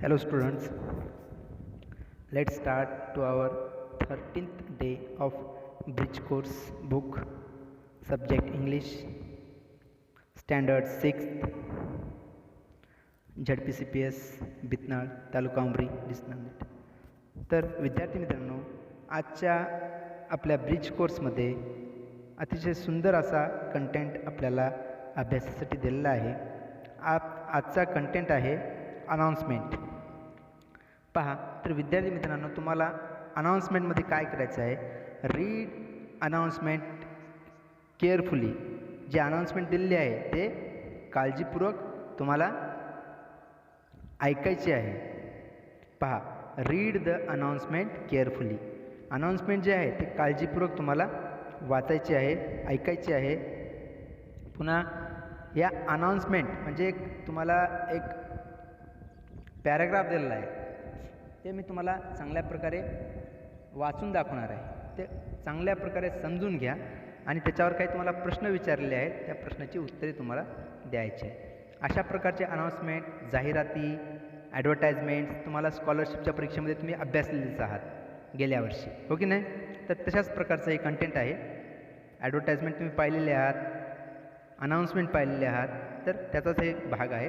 Hello students, let's start to our 13th day of bridge course book, subject English, standard 6th, ZPCPS बितनाळ taluka Umri district. तर विद्यार्थी मित्रांनो, आजच्या आपल्या bridge कोर्समध्ये अतिशय सुंदर असा कंटेंट आपल्याला अभ्यासासाठी दिलेला आहे. आजचा कंटेंट आहे अनाउन्समेंट. पहा, तर विद्यार्थी मित्रांनो, तुम्हाला अनाउन्समेंटमध्ये काय करायचं आहे, रीड अनाउन्समेंट केअरफुली. जे अनाउन्समेंट दिलेले आहे ते काळजीपूर्वक तुम्हाला ऐकायचे आहे. पहा, read the announcement carefully. Announcement जे आहे ते काळजीपूर्वक तुम्हाला वाचायचे आहे, ऐकायचे आहे. पुन्हा या अनाउन्समेंट म्हणजे तुम्हाला एक पॅराग्राफ दिलेला आहे, ते मी तुम्हाला चांगल्या प्रकारे वाचून दाखवणार आहे. ते चांगल्या प्रकारे समजून घ्या आणि त्याच्यावर काही तुम्हाला प्रश्न विचारलेले आहेत, त्या प्रश्नाची उत्तरे तुम्हाला द्यायची आहे. अशा प्रकारचे अनाउन्समेंट, जाहिराती, ॲडव्हर्टाइजमेंट्स तुम्हाला स्कॉलरशिपच्या परीक्षेमध्ये तुम्ही अभ्यासलेलेच आहात गेल्या वर्षी, हो की नाही? तर तशाच प्रकारचं हे कंटेंट आहे. ॲडव्हर्टाइजमेंट तुम्ही पाहिलेले आहात, अनाउन्समेंट पाहिलेले आहात, तर त्याचाच हे भाग आहे.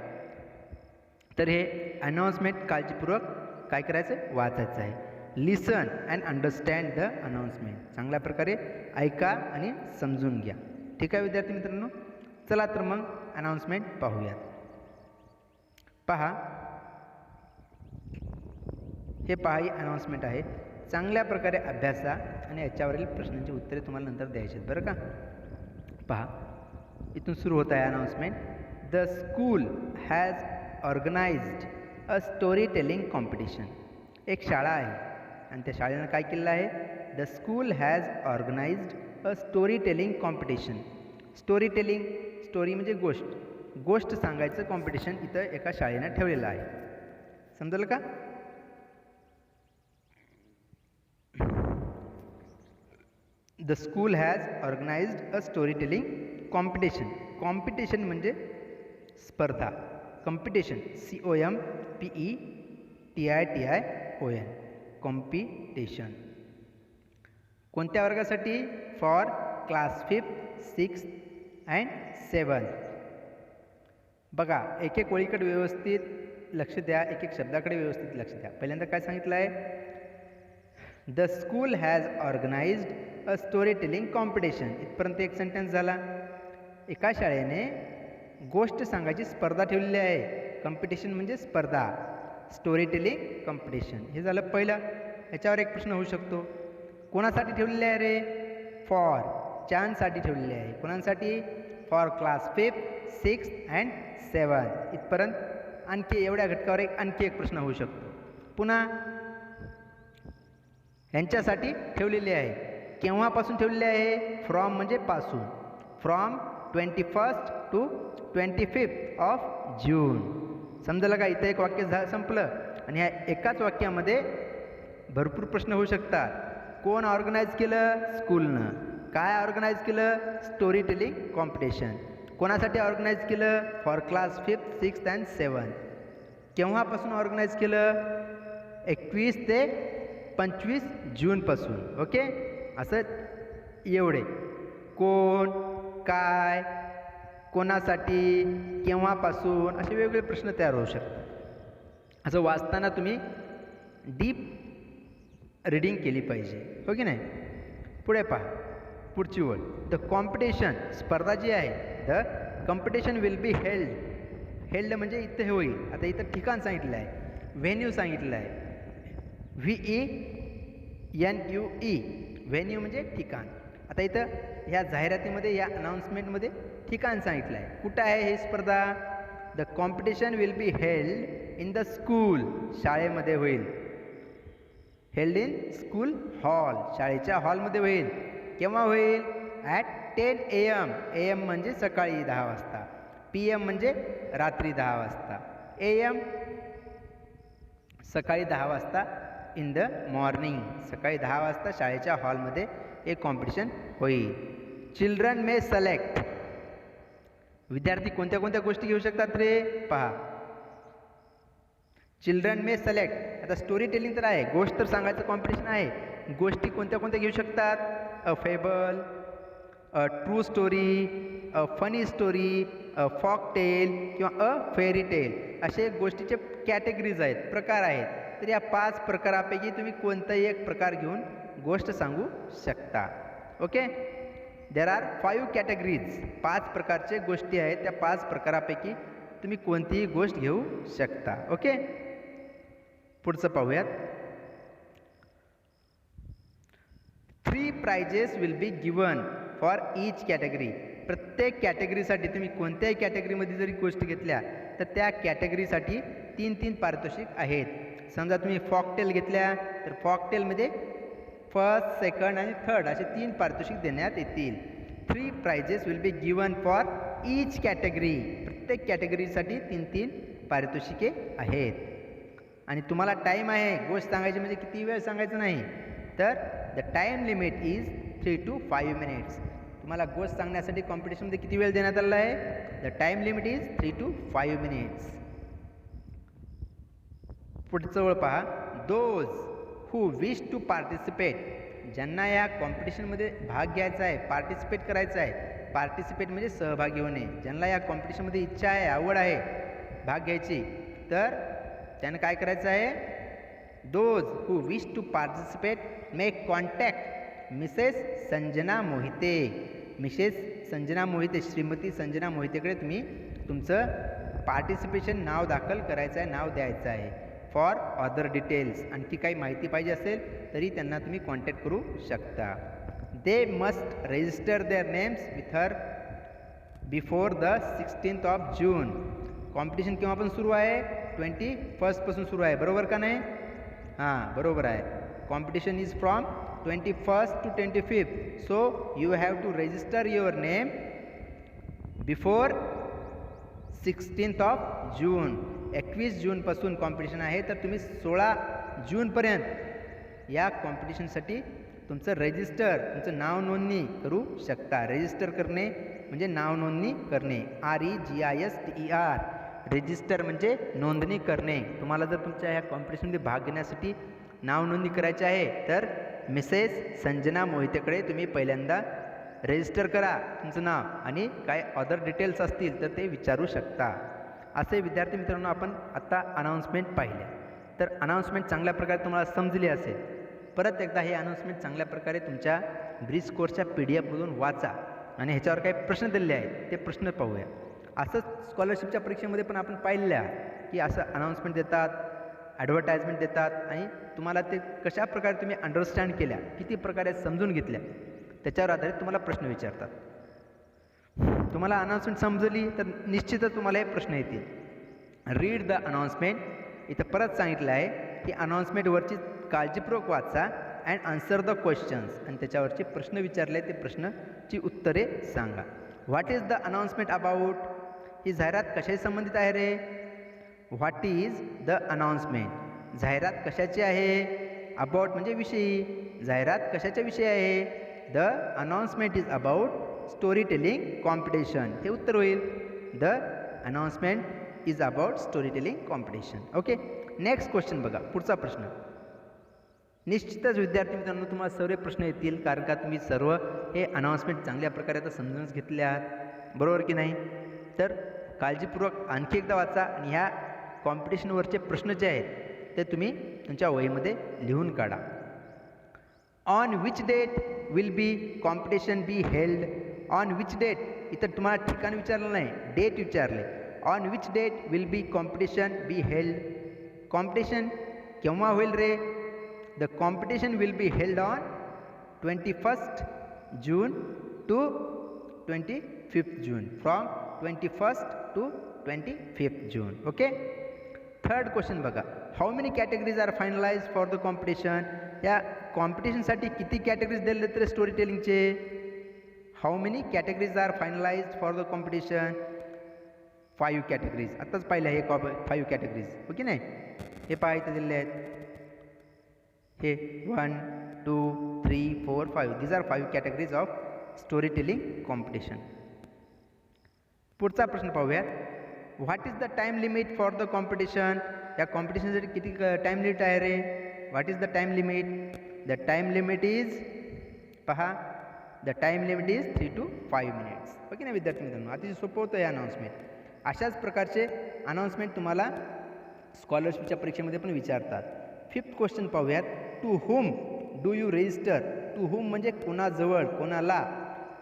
तर हे अनाउन्समेंट काळजीपूर्वक काय करायचं, वाचायचं आहे. लिसन अँड अंडरस्टँड द अनाउन्समेंट. चांगल्या प्रकारे ऐका आणि समजून घ्या. ठीक आहे विद्यार्थी मित्रांनो, चला तर मग अनाउन्समेंट पाहूयात. पहा, हे पहा, ही अनाउन्समेंट आहे. चांगल्या प्रकारे अभ्यासा आणि याच्यावरील प्रश्नांची उत्तरे तुम्हाला नंतर द्यायची आहेत, बरं का? पहा, इथून सुरू होत आहे announcement. The school has organised a story telling competition. एक शाळा आहे आणि त्या शाळेनं काय केलेलं आहे, the school has organised a story telling competition. Story telling, story म्हणजे गोष्ट, गोष्ट सांगायचं कॉम्पिटिशन इथं एका शाळेनं ठेवलेलं आहे. समजलं का? The school has organised a story telling competition. Competition म्हणजे स्पर्धा. Competition, COMPETITION, competition. कोणत्या वर्गासाठी? For class 5th, 6th and 7th. बघा, एक एक ओळीकडे व्यवस्थित लक्ष द्या, एक एक शब्दाकडे व्यवस्थित लक्ष द्या. पहिल्यांदा काय सांगितलं आहे, the school has organised a story telling competition. इथपर्यंत एक सेंटेन्स झाला. एका शाळेने गोष्ट सांगायची स्पर्धा ठेवलेली आहे. कॉम्पिटिशन म्हणजे स्पर्धा, स्टोरी टेलिंग कॉम्पिटिशन. हे झालं पहिलं. याच्यावर एक प्रश्न होऊ शकतो, कोणासाठी ठेवलेले आहे रे? फॉर, चांसाठी ठेवलेले आहे. कोणासाठी? For class 5th, 6th and 7th. इथपर्यंत आणखी एवढ्या घटकावर आणखी एक प्रश्न होऊ शकतो. पुन्हा यांच्यासाठी ठेवलेले आहे. केव्हापासून ठेवलेले आहे? फ्रॉम म्हणजे पासून. From 21st to 25th of June. समजलं का? इथं एक वाक्य संपलं आणि ह्या एकाच वाक्यामध्ये भरपूर प्रश्न होऊ शकतात. कोण ऑर्गनाईज केलं? स्कूलनं. काय ऑर्गनाईज केलं? Story telling competition. कोणासाठी ऑर्गनाईज केलं? For class 5th, 6th and 7th. केव्हापासून ऑर्गनाईज केलं? 21 ते 25 जूनपासून. ओके, असं एवढे. कोण, काय, कोणासाठी, केव्हापासून, असे वेगवेगळे प्रश्न तयार होऊ शकतात. असं वाचताना तुम्ही डीप रीडिंग केली पाहिजे, हो की नाही? पुढे पहा, पुढची ओळ. द कॉम्पिटिशन, स्पर्धा जी आहे, the competition will be held. Held म्हणजे इथं हे होईल. आता इथं ठिकाण सांगितलं आहे, व्हेन्यू सांगितलं आहे, VENUE, व्हेन्यू म्हणजे ठिकाण. आता इथं ह्या जाहिरातीमध्ये, या अनाउन्समेंटमध्ये ठिकाण सांगितलं आहे. कुठं आहे ही स्पर्धा? The competition will be held in the school, शाळेमध्ये होईल. हेल्ड इन स्कूल हॉल, शाळेच्या हॉलमध्ये होईल. केव्हा होईल? At 10 AM. AM म्हणजे सकाळी 10 वाजता. PM म्हणजे रात्री 10 वाजता. AM सकाळी 10 वाजता. इन द मॉर्निंग, सकाळी 10 वाजता शाळेच्या हॉलमध्ये एक कॉम्पिटिशन होईल. Children may select. विद्यार्थी कोणत्या कोणत्या गोष्टी घेऊ शकतात रे? पहा, चिल्ड्रन मे सिलेक्ट. आता स्टोरी टेलिंग तर आहे, गोष्ट तर सांगायचं कॉम्पिटिशन आहे. गोष्टी कोणत्या कोणत्या घेऊ शकतात? A fable, a true story, a funny story, a folk tale किंवा अ फेरी टेल, असे गोष्टीचे कॅटेगरीज आहेत, प्रकार आहेत. तर या 5 प्रकारापैकी तुम्ही कोणताही एक प्रकार घेऊन गोष्ट सांगू शकता. ओके. There are 5 categories. 5 प्रकारचे गोष्टी आहेत. त्या 5 प्रकारापैकी तुम्ही कोणतीही गोष्ट घेऊ शकता. ओके. पुढचं पाहूयात. 3 prizes will be given for each category. प्रत्येक कॅटेगरीसाठी तुम्ही कोणत्याही कॅटेगरीमध्ये जरी गोष्टी घेतल्या तर त्या कॅटेगरीसाठी 3-3 पारितोषिक आहेत. समजा तुम्ही फॉकटेल घेतल्या तर फॉकटेलमध्ये फर्स्ट, सेकंड आणि थर्ड असे 3 पारितोषिक देण्यात येतील. 3 prizes will be given for each category. प्रत्येक कॅटेगरीसाठी 3-3 पारितोषिके आहेत. आणि तुम्हाला टाईम आहे गोष्ट सांगायची, म्हणजे किती वेळ सांगायचं नाही. तर the time limit is 3 to 5 minutes. तुम्हाला गोष्ट सांगण्यासाठी कॉम्पिटिशनमध्ये किती वेळ देण्यात आलेला आहे? The time limit is 3 to 5 minutes. पुढचं पहा. Those who wish to participate. ज्यांना या कॉम्पिटिशनमध्ये भाग घ्यायचा आहे, पार्टिसिपेट करायचं आहे. पार्टिसिपेट म्हणजे सहभागी होणे. ज्यांना या कॉम्पिटिशनमध्ये इच्छा आहे, आवड आहे भाग घ्यायची, तर त्यानं काय करायचं आहे? Those who wish to participate make contact Mrs Sanjana Mohite. Mrs Sanjana Mohite, Shrimati Sanjana मोहितेकडे तुम्ही तुमचं पार्टिसिपेशन नाव दाखल करायचं आहे, नाव द्यायचं आहे. फॉर अदर डिटेल्स, आणखी काही माहिती पाहिजे असेल तरी त्यांना तुम्ही कॉन्टॅक्ट करू शकता. They must register their names with her before the 16th of June. Competition केव्हापासून सुरू आहे? 21st पासून सुरू आहे, बरोबर का नाही? हां, बरोबर आहे. Competition is from 21st to 25th. So you have to register your name before 16th of June. 21 जूनपासून कॉम्पिटिशन आहे, तर तुम्ही 16 जूनपर्यंत या कॉम्पिटिशनसाठी तुमचं तुमचं नाव नोंदणी करू शकता. रजिस्टर करणे म्हणजे नाव नोंदणी करणे. REGISTER. रजिस्टर म्हणजे नोंदणी करणे. तुम्हाला जर तुमच्या ह्या कॉम्पिटिशनमध्ये भाग घेण्यासाठी नाव नोंदणी करायची आहे तर मिसेस संजना मोहितेकडे तुम्ही पहिल्यांदा रजिस्टर करा तुमचं नाव, आणि काय अदर डिटेल्स असतील तर ते विचारू शकता. असे विद्यार्थी मित्रांनो, आपण आत्ता अनाऊन्समेंट पाहिल्या. तर अनाऊन्समेंट चांगल्या प्रकारे तुम्हाला समजली असेल. परत एकदा हे अनाऊन्समेंट चांगल्या प्रकारे तुमच्या ब्रिज कोर्सच्या PDF मधून वाचा, आणि ह्याच्यावर काही प्रश्न दिलेले आहेत ते प्रश्न पाहूया. असंच स्कॉलरशिपच्या परीक्षेमध्ये पण आपण पाहिलेलं आहे की असं अनाऊन्समेंट देतात, ॲडव्हर्टाइजमेंट देतात, आणि तुम्हाला ते कशा प्रकारे तुम्ही अंडरस्टँड केल्या, किती प्रकारे समजून घेतल्या, त्याच्यावर आधारित तुम्हाला प्रश्न विचारतात. तुम्हाला अनाऊन्समेंट समजली तर निश्चितच तुम्हाला हे प्रश्न येतील. Read the announcement. इथं परत सांगितलं आहे की अनाऊन्समेंटवरची काळजीपूर्वक वाचा अँड आन्सर द क्वेश्चन्स, आणि त्याच्यावरचे प्रश्न विचारले ते प्रश्नाची उत्तरे सांगा. What is the announcement about. ही जाहिरात कशाशी संबंधित आहे रे? What is the announcement. जाहिरात कशाची आहे? अबाउट म्हणजे विषयी. जाहिरात कशाच्या विषयी आहे? The announcement is about story telling competition. हे उत्तर होईल. The announcement is about story telling competition. Okay. Next question बघा. पुढचा प्रश्न. निश्चितच विद्यार्थी मित्रांनो तुम्हाला सर्व प्रश्न येतील, कारण का तुम्ही सर्व हे अनाऊन्समेंट चांगल्या प्रकारे आता समजूनच घेतले आहात, बरोबर की नाही? तर काळजीपूर्वक आणखी एकदा वाचा, आणि ह्या कॉम्पिटिशनवरचे प्रश्न जे आहेत ते तुम्ही तुमच्या वहीमध्ये लिहून काढा. On which date will be competition be held. On which date, इथं तुम्हाला ठिकाण विचारलं नाही, डेट विचारले. On which date will be competition be held. Competition केव्हा होईल रे? The competition will be held on 21st June to 25th June. From 21st to 25th June. Okay. Third question बघा. How many categories are finalize for the competition. या कॉम्पिटिशनसाठी किती categories दिले तर story टेलिंगचे? How many categories are finalize for the competition? 5 categories. आत्ताच पाहिलं हे 5 categories. Okay नाही? हे पहा इथे दिलेले आहेत. हे 1, 2, 3, 4, 5. These are 5 categories of story telling competition. पुढचा प्रश्न पाहूयात. What is the time limit for the competition. या कॉम्पिटिशनसाठी किती टाईम लिमिट आहे रे? What is the time limit? The time limit is, पहा, the time limit is 3 to 5 minutes. Okay ना विद्यार्थी मित्रांनो, अतिशय सोपं होतं हे अनाऊन्समेंट. अशाच प्रकारचे अनाऊन्समेंट तुम्हाला स्कॉलरशिपच्या परीक्षेमध्ये पण विचारतात. 5th क्वेश्चन पाहूयात. To whom do you register? To whom म्हणजे कोणाजवळ, कोणाला.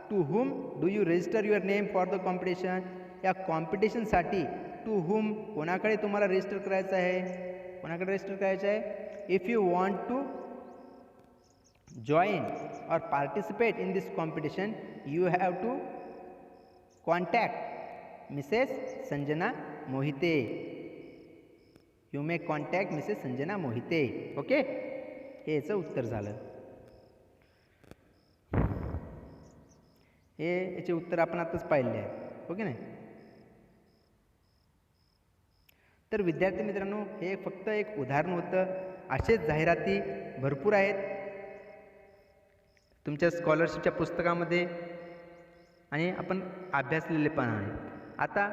To whom do you register your name for the competition? या कॉम्पिटिशनसाठी टू हुम कोणाकडे तुम्हाला रजिस्टर करायचं आहे? कोणाकडे रजिस्टर करायचं आहे? If you want to join or participate in this competition, you have to contact Mrs. Sanjana Mohite. You may contact Mrs. Sanjana Mohite. Okay, हे याचं उत्तर झालं. हे याचे उत्तर आपण आताच पाहिले आहे. ओके नाही? तर विद्यार्थी मित्रांनो, हे फक्त एक उदाहरण होतं. असेच जाहिराती भरपूर आहेत तुमच्या स्कॉलरशिपच्या पुस्तकामध्ये आणि आपण अभ्यासलेले पण आहे. आता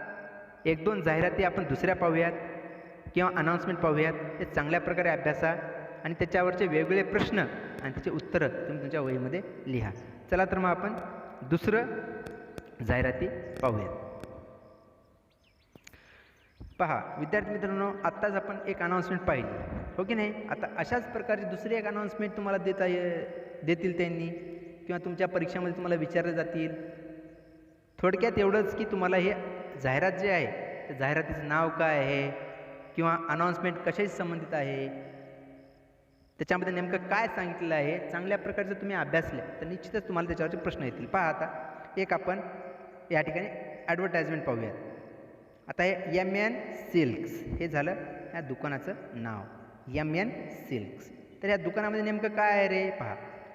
1-2 जाहिराती आपण दुसऱ्या पाहूयात किंवा अनाऊन्समेंट पाहूयात. हे चांगल्या प्रकारे अभ्यासा आणि त्याच्यावरचे वेगवेगळे प्रश्न आणि त्याचे उत्तरं तुम्ही तुमच्या वहीमध्ये लिहा. चला तर मग आपण दुसरं जाहिराती पाहूयात. पहा विद्यार्थी मित्रांनो, आत्ताच आपण एक अनाऊन्समेंट पाहिली, हो की नाही? आता अशाच प्रकारची दुसरी एक अनाऊन्समेंट तुम्हाला देतील त्यांनी किंवा तुमच्या परीक्षेमध्ये तुम्हाला विचारले जातील. थोडक्यात एवढंच की तुम्हाला हे जाहिरात जे आहे त्या जाहिरातीचं नाव काय आहे किंवा अनाऊन्समेंट कशाशी संबंधित आहे, त्याच्यामध्ये नेमकं काय सांगितलेलं आहे, चांगल्या प्रकारचं तुम्ही अभ्यासले तर निश्चितच तुम्हाला त्याच्यावरचे प्रश्न येतील. पहा आता एक आपण या ठिकाणी ॲडव्हर्टाइजमेंट पाहूयात. आता हे MN सिल्क्स हे झालं या दुकानाचं नाव, MN सिल्क्स. तर या दुकानामध्ये नेमकं काय आहे रे? पहा,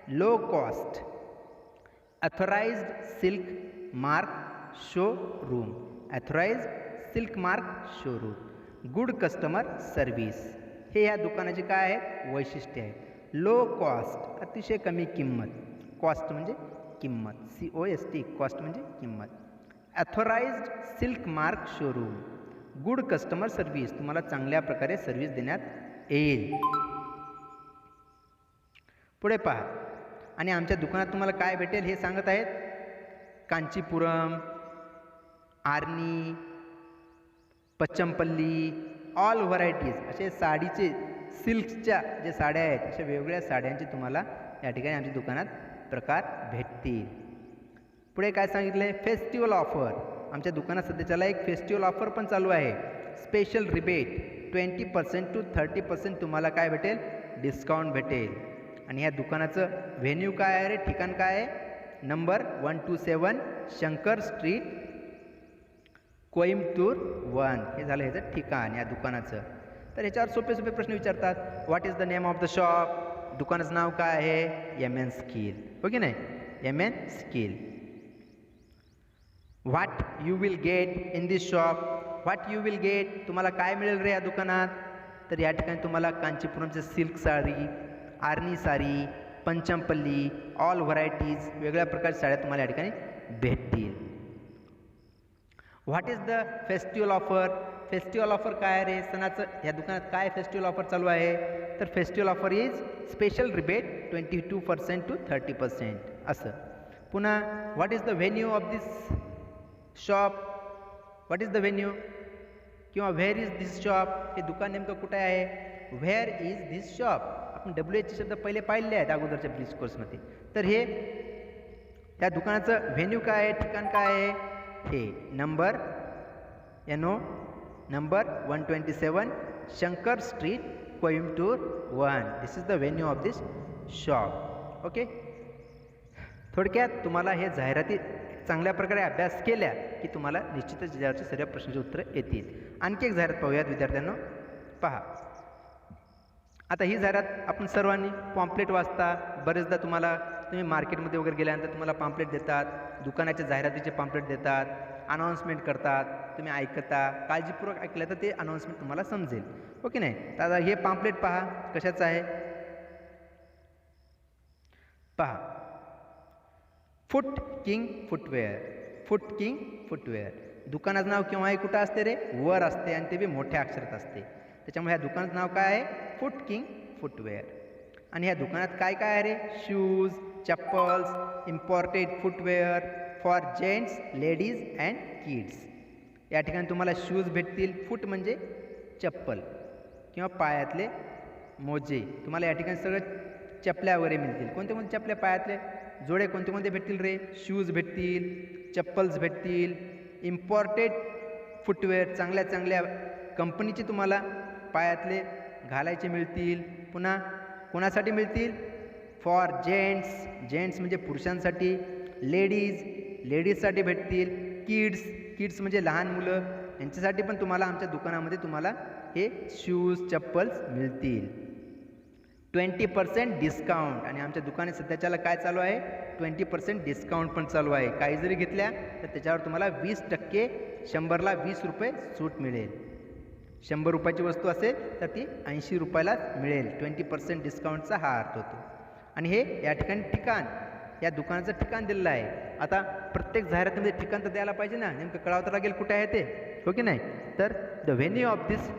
low cost authorised silk mark showroom. Authorised silk mark showroom, good customer service. हे या दुकानाचे काय आहेत? वैशिष्ट्य आहेत. लो कॉस्ट, अतिशय कमी किंमत. कॉस्ट म्हणजे किंमत, COST, कॉस्ट म्हणजे किंमत. Authorised silk mark showroom, good customer service, तुम्हाला चांगल्या प्रकारे सर्व्हिस देण्यात येईल. पुढे पहा, आणि आमच्या दुकानात तुम्हाला काय भेटेल हे सांगत आहेत. कांचीपुरम, आर्नी, पच्चमपल्ली, ऑल व्हरायटीज असे साडीचे, सिल्कच्या जे साड्या आहेत अशा वेगवेगळ्या साड्यांचे तुम्हाला या ठिकाणी आमच्या दुकानात प्रकार भेटतील. पुढे काय सांगितलं आहे? Festival offer. आमच्या दुकानात सध्याच्याला एक फेस्टिवल ऑफर पण चालू आहे. स्पेशल रिबेट 20% to 30% तुम्हाला काय भेटेल? डिस्काउंट भेटेल. आणि या दुकानाचं व्हेन्यू काय आहे रे? ठिकाण काय आहे? Number 127 Shankar street, Coimbatore 1. हे झालं ह्याचं ठिकाण या दुकानाचं. तर ह्याच्यावर सोपे सोपे प्रश्न विचारतात. What is the name of the shop? दुकानाचं नाव काय आहे? MN skill. हो की नाही? MN skill. What you will get in this shop? What you will get, तुम्हाला काय मिळेल रे या दुकानात? तर या ठिकाणी तुम्हाला कांचीपुरमची silk sari, Arni sari, Panchampalli, all varieties, वेगळ्या प्रकारच्या साड्या तुम्हाला या ठिकाणी भेटतील. What is the festival offer? Festival offer काय रे? सणाचं या दुकानात काय फेस्टिवल ऑफर चालू आहे? तर festival offer is special rebate 22% to 30% असं. पुन्हा what is the venue of this shop? What is the venue किंवा व्हेअर इज दिस शॉप? हे दुकान नेमकं कुठे आहे? Where is this shop? आपण WH शब्द पहिले पाहिले आहेत अगोदरच्या ब्रिज कोर्समध्ये. तर हे त्या दुकानाचं व्हेन्यू काय आहे? ठिकाण काय आहे? हे number number 127 Shankar street, Coimbatore 1. This is the venue of this shop. Okay, थोडक्यात तुम्हाला हे जाहिराती चांगल्या प्रकारे अभ्यास केल्या की तुम्हाला निश्चितच यावरची सर्व प्रश्नाची उत्तरं येतील. आणखी एक जाहिरात पाहूयात विद्यार्थ्यांनो. पहा, आता ही जाहिरात आपण सर्वांनी पॉम्पलेट वाचता. बरेचदा तुम्ही मार्केटमध्ये वगैरे गेल्यानंतर तुम्हाला पॉम्पलेट देतात, दुकानाच्या जाहिरातीचे पॉम्पलेट देतात, अनाऊन्समेंट करतात, तुम्ही ऐकता, काळजीपूर्वक ऐकलं तर ते अनाऊन्समेंट तुम्हाला समजेल. ओके नाही? तर आता हे पॉम्पलेट पहा कशाचं आहे. पहा, फूट किंग फुटवेअर. फूट किंग फुटवेअर दुकानाचं नाव केव्हाही कुठं असते रे? वर असते आणि ते बी मोठ्या अक्षरात असते. त्याच्यामुळे ह्या दुकानाचं नाव काय आहे? Foot king footwear. आणि ह्या दुकानात काय काय आहे रे? Shoes, chappals, imported footwear for gents, ladies and kids. या ठिकाणी तुम्हाला शूज भेटतील. फूट म्हणजे चप्पल किंवा पायातले मोजे. तुम्हाला या ठिकाणी सगळं चपल्या वगैरे मिळतील. कोणते कोणते चपल्या? पायातले जोडे कोणते कोणते भेटतील रे? शूज भेटतील, चप्पल्स भेटतील, इम्पॉर्टेड फुटवेअर चांगल्या चांगल्या कंपनीचे तुम्हाला पायातले घालायचे मिळतील. पुन्हा कोणासाठी मिळतील? फॉर जेंट्स, जेंट्स म्हणजे पुरुषांसाठी, लेडीजसाठी भेटतील, किड्स म्हणजे लहान मुलं, यांच्यासाठी पण तुम्हाला आमच्या दुकानामध्ये तुम्हाला हे शूज चप्पल्स मिळतील. 20% डिस्काउंट. आणि आमच्या दुकानात सध्याच्याला काय चालू आहे? 20% डिस्काउंट पण चालू आहे. काही जरी घेतल्या तर त्याच्यावर तुम्हाला 20%, 100ला 20 रुपये सूट मिळेल. 100 रुपयाची वस्तू असेल तर ती 80 रुपयालाच मिळेल. 20% डिस्काउंटचा हा अर्थ होतो. आणि हे या ठिकाणी ठिकाण, या दुकानाचं ठिकाण दिलेलं आहे. आता प्रत्येक जाहिरातीमध्ये ठिकाण तर द्यायला पाहिजे ना, नेमकं कळावं तर लागेल कुठे आहे ते, हो की नाही? तर द व्हेन्यू ऑफ दिस